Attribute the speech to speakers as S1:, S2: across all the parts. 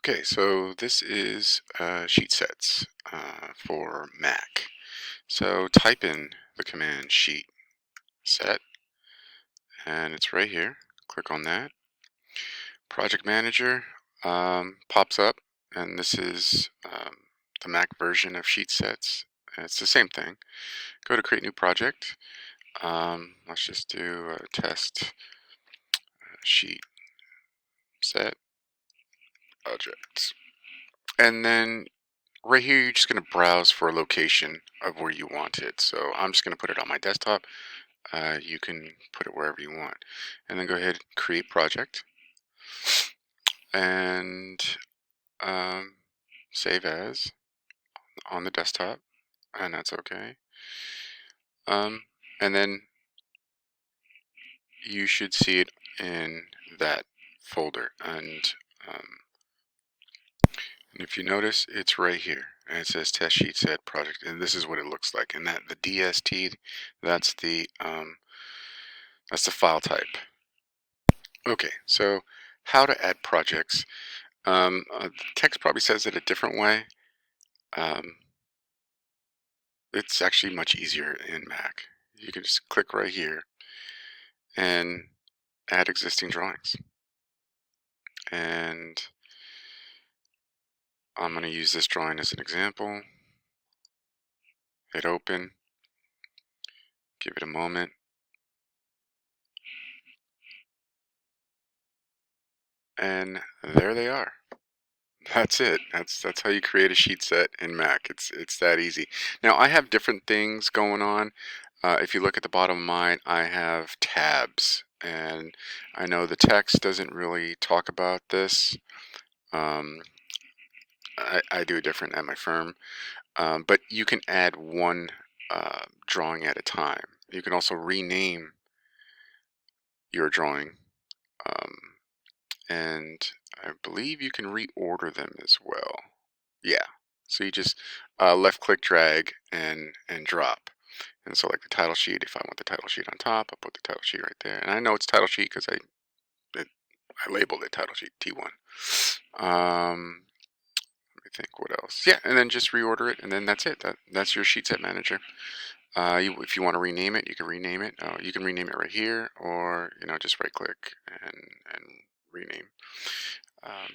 S1: Okay, so this is SheetSets for Mac. So type in the command sheet set, and it's right here. Click on that. Project Manager pops up, and this is the Mac version of SheetSets. And it's the same thing. Go to Create New Project. Let's just do a test sheet set project. And then right here, you're just going to browse for a location of where you want it. So I'm just going to put it on my desktop. You can put it wherever you want. And then go ahead and create project. And save as on the desktop. And that's okay. And then you should see it in that folder. And if you notice, it's right here. And it says test sheet set project. And this is what it looks like. And that the DST, that's the file type. Okay, so how to add projects. The text probably says it a different way. It's actually much easier in Mac. You can just click right here and add existing drawings. And I'm going to use this drawing as an example. Hit open. Give it a moment. And there they are. That's it. That's how you create a sheet set in Mac. It's that easy. Now I have different things going on. If you look at the bottom of mine, I have tabs, and I know the text doesn't really talk about this. I do it different at my firm, but you can add one drawing at a time. You can also rename your drawing, um, and I believe you can reorder them as well. Yeah. So you just left click, drag, and drop. And so like the title sheet, if I want the title sheet on top, I'll put the title sheet right there. And I know it's title sheet because I labeled it title sheet T1. Let me think what else. Yeah, and then just reorder it, and then that's it. That's your sheet set manager. If you want to rename it, you can rename it. You can rename it right here, or just right click and rename.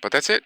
S1: But that's it.